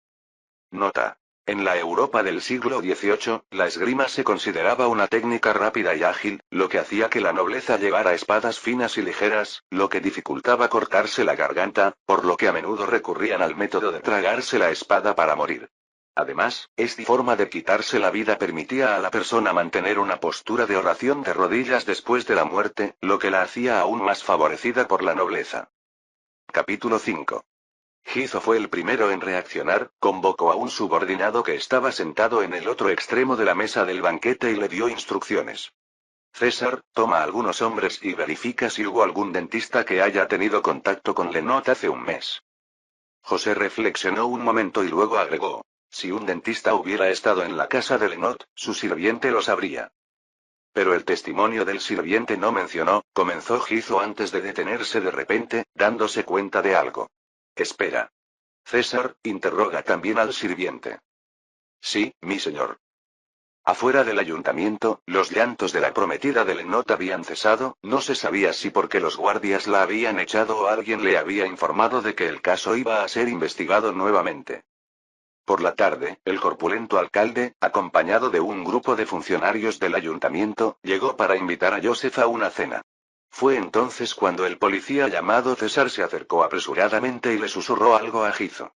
Nota. En la Europa del siglo XVIII, la esgrima se consideraba una técnica rápida y ágil, lo que hacía que la nobleza llevara espadas finas y ligeras, lo que dificultaba cortarse la garganta, por lo que a menudo recurrían al método de tragarse la espada para morir. Además, esta forma de quitarse la vida permitía a la persona mantener una postura de oración de rodillas después de la muerte, lo que la hacía aún más favorecida por la nobleza. Capítulo 5. Gizo fue el primero en reaccionar, convocó a un subordinado que estaba sentado en el otro extremo de la mesa del banquete y le dio instrucciones. César, toma a algunos hombres y verifica si hubo algún dentista que haya tenido contacto con Lenot hace un mes. José reflexionó un momento y luego agregó: si un dentista hubiera estado en la casa de Lenot, su sirviente lo sabría. Pero el testimonio del sirviente no mencionó, comenzó Gizo antes de detenerse de repente, dándose cuenta de algo. Espera. César, interroga también al sirviente. Sí, mi señor. Afuera del ayuntamiento, los llantos de la prometida de Lenot habían cesado, no se sabía si porque los guardias la habían echado o alguien le había informado de que el caso iba a ser investigado nuevamente. Por la tarde, el corpulento alcalde, acompañado de un grupo de funcionarios del ayuntamiento, llegó para invitar a Joseph a una cena. Fue entonces cuando el policía llamado César se acercó apresuradamente y le susurró algo a Gizo.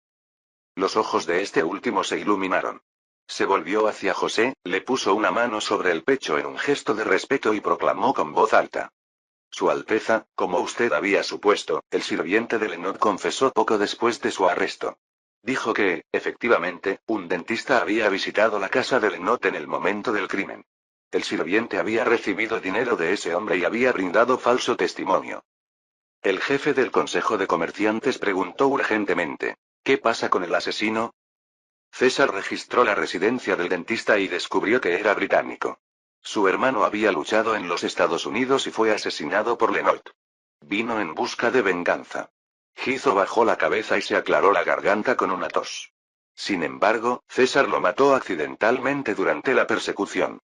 Los ojos de este último se iluminaron. Se volvió hacia José, le puso una mano sobre el pecho en un gesto de respeto y proclamó con voz alta. Su Alteza, como usted había supuesto, el sirviente de Lenot confesó poco después de su arresto. Dijo que, efectivamente, un dentista había visitado la casa de Lenot en el momento del crimen. El sirviente había recibido dinero de ese hombre y había brindado falso testimonio. El jefe del Consejo de Comerciantes preguntó urgentemente: ¿qué pasa con el asesino? César registró la residencia del dentista y descubrió que era británico. Su hermano había luchado en los Estados Unidos y fue asesinado por Lenot. Vino en busca de venganza. Gizo bajó la cabeza y se aclaró la garganta con una tos. Sin embargo, César lo mató accidentalmente durante la persecución.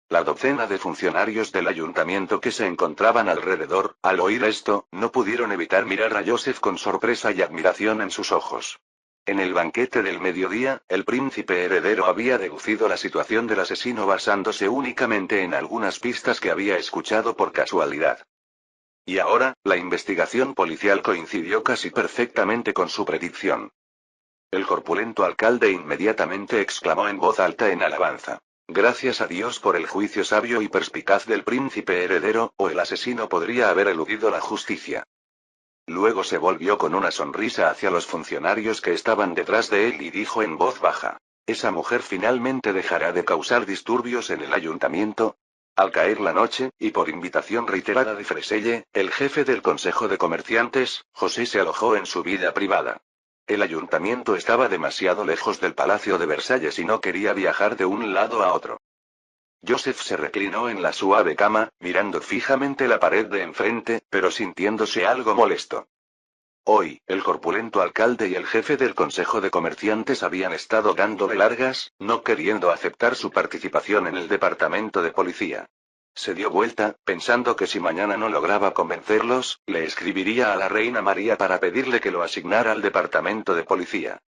La docena de funcionarios del ayuntamiento que se encontraban alrededor, al oír esto, no pudieron evitar mirar a Joseph con sorpresa y admiración en sus ojos. En el banquete del mediodía, el príncipe heredero había deducido la situación del asesino basándose únicamente en algunas pistas que había escuchado por casualidad. Y ahora, la investigación policial coincidió casi perfectamente con su predicción. El corpulento alcalde inmediatamente exclamó en voz alta en alabanza: gracias a Dios por el juicio sabio y perspicaz del príncipe heredero, o el asesino podría haber eludido la justicia. Luego se volvió con una sonrisa hacia los funcionarios que estaban detrás de él y dijo en voz baja: esa mujer finalmente dejará de causar disturbios en el ayuntamiento. Al caer la noche, y por invitación reiterada de Freselle, el jefe del Consejo de Comerciantes, José se alojó en su vida privada. El ayuntamiento estaba demasiado lejos del Palacio de Versalles y no quería viajar de un lado a otro. Joseph se reclinó en la suave cama, mirando fijamente la pared de enfrente, pero sintiéndose algo molesto. Hoy, el corpulento alcalde y el jefe del Consejo de Comerciantes habían estado dándole largas, no queriendo aceptar su participación en el departamento de policía. Se dio vuelta, pensando que si mañana no lograba convencerlos, le escribiría a la reina María para pedirle que lo asignara al departamento de policía.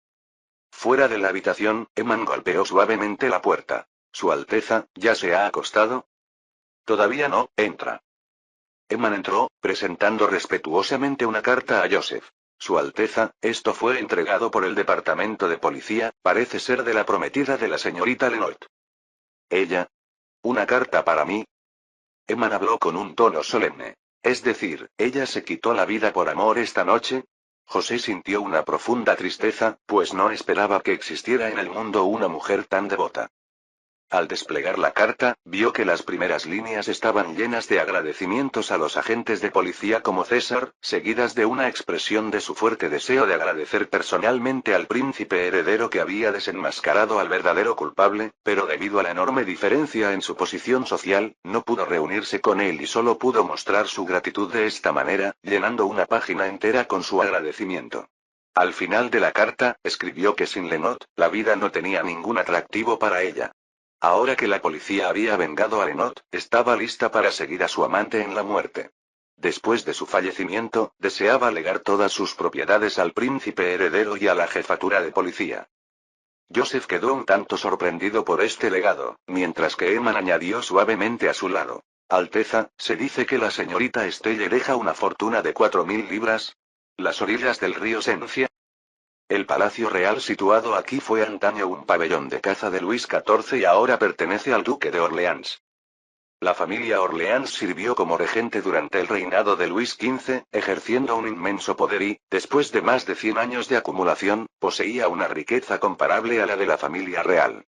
Fuera de la habitación, Eman golpeó suavemente la puerta. Su Alteza, ¿ya se ha acostado? Todavía no, entra. Eman entró, presentando respetuosamente una carta a Joseph. Su Alteza, esto fue entregado por el departamento de policía, parece ser de la prometida de la señorita Lenot. Ella. ¿Una carta para mí? Eman habló con un tono solemne. Es decir, ¿ella se quitó la vida por amor esta noche? José sintió una profunda tristeza, pues no esperaba que existiera en el mundo una mujer tan devota. Al desplegar la carta, vio que las primeras líneas estaban llenas de agradecimientos a los agentes de policía como César, seguidas de una expresión de su fuerte deseo de agradecer personalmente al príncipe heredero que había desenmascarado al verdadero culpable, pero debido a la enorme diferencia en su posición social, no pudo reunirse con él y solo pudo mostrar su gratitud de esta manera, llenando una página entera con su agradecimiento. Al final de la carta, escribió que sin Lenot, la vida no tenía ningún atractivo para ella. Ahora que la policía había vengado a Lenot, estaba lista para seguir a su amante en la muerte. Después de su fallecimiento, deseaba legar todas sus propiedades al príncipe heredero y a la jefatura de policía. Joseph quedó un tanto sorprendido por este legado, mientras que Eman añadió suavemente a su lado. Alteza, se dice que la señorita Estelle deja una fortuna de 4.000 libras. ¿Las orillas del río Sencia? El palacio real situado aquí fue antaño un pabellón de caza de Luis XIV y ahora pertenece al duque de Orleans. La familia Orleans sirvió como regente durante el reinado de Luis XV, ejerciendo un inmenso poder y, después de más de 100 años de acumulación, poseía una riqueza comparable a la de la familia real.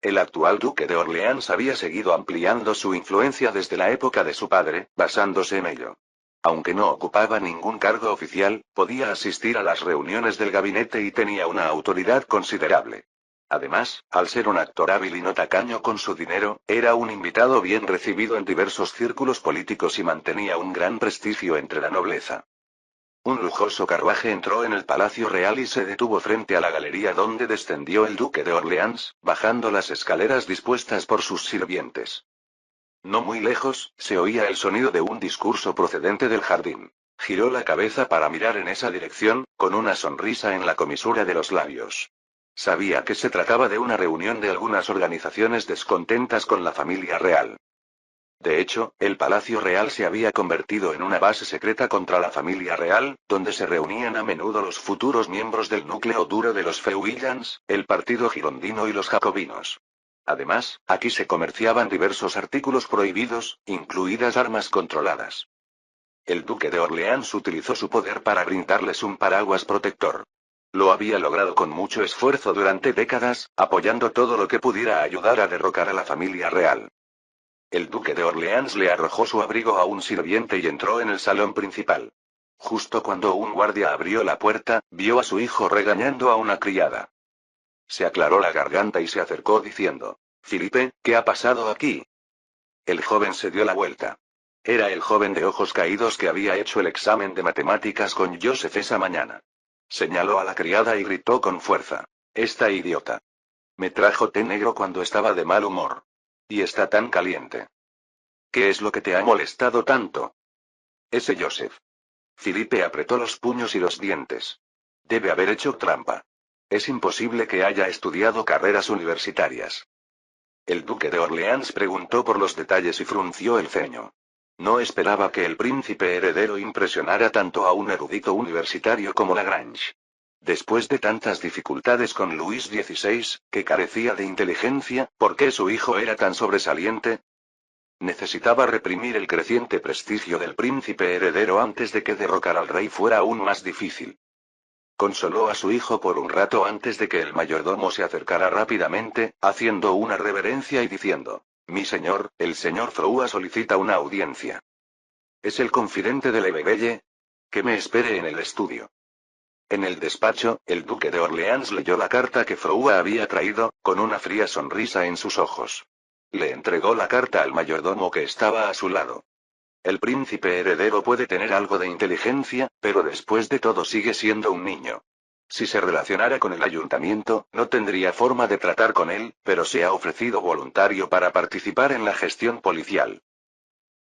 El actual duque de Orleans había seguido ampliando su influencia desde la época de su padre, basándose en ello. Aunque no ocupaba ningún cargo oficial, podía asistir a las reuniones del gabinete y tenía una autoridad considerable. Además, al ser un actor hábil y no tacaño con su dinero, era un invitado bien recibido en diversos círculos políticos y mantenía un gran prestigio entre la nobleza. Un lujoso carruaje entró en el Palacio Real y se detuvo frente a la galería donde descendió el duque de Orleans, bajando las escaleras dispuestas por sus sirvientes. No muy lejos, se oía el sonido de un discurso procedente del jardín. Giró la cabeza para mirar en esa dirección, con una sonrisa en la comisura de los labios. Sabía que se trataba de una reunión de algunas organizaciones descontentas con la familia real. De hecho, el Palacio Real se había convertido en una base secreta contra la familia real, donde se reunían a menudo los futuros miembros del núcleo duro de los Feuillants, el partido girondino y los jacobinos. Además, aquí se comerciaban diversos artículos prohibidos, incluidas armas controladas. El duque de Orleans utilizó su poder para brindarles un paraguas protector. Lo había logrado con mucho esfuerzo durante décadas, apoyando todo lo que pudiera ayudar a derrocar a la familia real. El duque de Orleans le arrojó su abrigo a un sirviente y entró en el salón principal. Justo cuando un guardia abrió la puerta, vio a su hijo regañando a una criada. Se aclaró la garganta y se acercó diciendo: «Felipe, ¿qué ha pasado aquí?». El joven se dio la vuelta. Era el joven de ojos caídos que había hecho el examen de matemáticas con Joseph esa mañana. Señaló a la criada y gritó con fuerza: «Esta idiota. Me trajo té negro cuando estaba de mal humor. Y está tan caliente. ¿Qué es lo que te ha molestado tanto?». Ese Joseph. Felipe apretó los puños y los dientes. Debe haber hecho trampa. Es imposible que haya estudiado carreras universitarias. El duque de Orleans preguntó por los detalles y frunció el ceño. No esperaba que el príncipe heredero impresionara tanto a un erudito universitario como Lagrange. Después de tantas dificultades con Luis XVI, que carecía de inteligencia, ¿por qué su hijo era tan sobresaliente? Necesitaba reprimir el creciente prestigio del príncipe heredero antes de que derrocar al rey fuera aún más difícil. Consoló a su hijo por un rato antes de que el mayordomo se acercara rápidamente, haciendo una reverencia y diciendo: «Mi señor, el señor Froua solicita una audiencia». «¿Es el confidente de Lebebelle? Que me espere en el estudio». En el despacho, el duque de Orleans leyó la carta que Froua había traído, con una fría sonrisa en sus ojos. Le entregó la carta al mayordomo que estaba a su lado. El príncipe heredero puede tener algo de inteligencia, pero después de todo sigue siendo un niño. Si se relacionara con el ayuntamiento, no tendría forma de tratar con él, pero se ha ofrecido voluntario para participar en la gestión policial.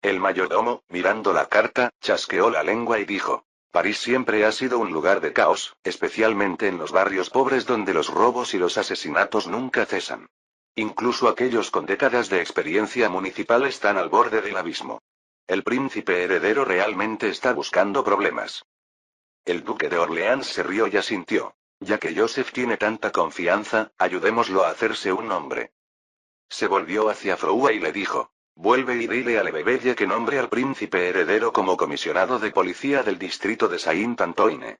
El mayordomo, mirando la carta, chasqueó la lengua y dijo: «París siempre ha sido un lugar de caos, especialmente en los barrios pobres donde los robos y los asesinatos nunca cesan. Incluso aquellos con décadas de experiencia municipal están al borde del abismo. El príncipe heredero realmente está buscando problemas». El duque de Orleans se rió y asintió. «Ya que Joseph tiene tanta confianza, ayudémoslo a hacerse un nombre». Se volvió hacia Froua y le dijo: «Vuelve y dile a Lebebelle que nombre al príncipe heredero como comisionado de policía del distrito de Saint-Antoine».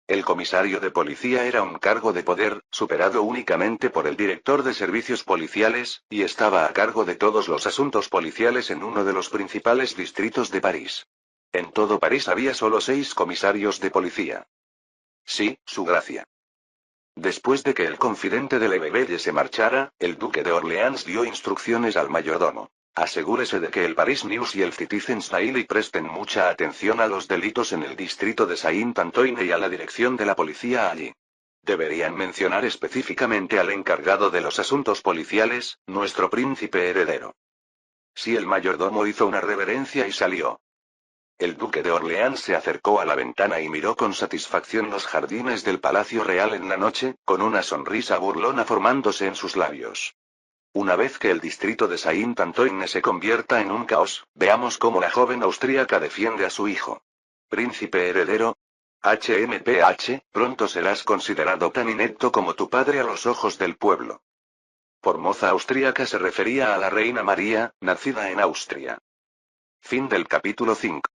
El comisario de policía era un cargo de poder, superado únicamente por el director de servicios policiales, y estaba a cargo de todos los asuntos policiales en uno de los principales distritos de París. En todo París había solo 6 comisarios de policía. Sí, su gracia. Después de que el confidente de Lebebelle se marchara, el duque de Orleans dio instrucciones al mayordomo: «Asegúrese de que el Paris News y el Citizen Daily presten mucha atención a los delitos en el distrito de Saint-Antoine y a la dirección de la policía allí. Deberían mencionar específicamente al encargado de los asuntos policiales, nuestro príncipe heredero». Sí, el mayordomo hizo una reverencia y salió. El duque de Orleans se acercó a la ventana y miró con satisfacción los jardines del Palacio Real en la noche, con una sonrisa burlona formándose en sus labios. Una vez que el distrito de Saint-Antoine se convierta en un caos, veamos cómo la joven austríaca defiende a su hijo. Príncipe heredero. HMPH, pronto serás considerado tan inepto como tu padre a los ojos del pueblo. Por moza austríaca se refería a la reina María, nacida en Austria. Fin del capítulo 5.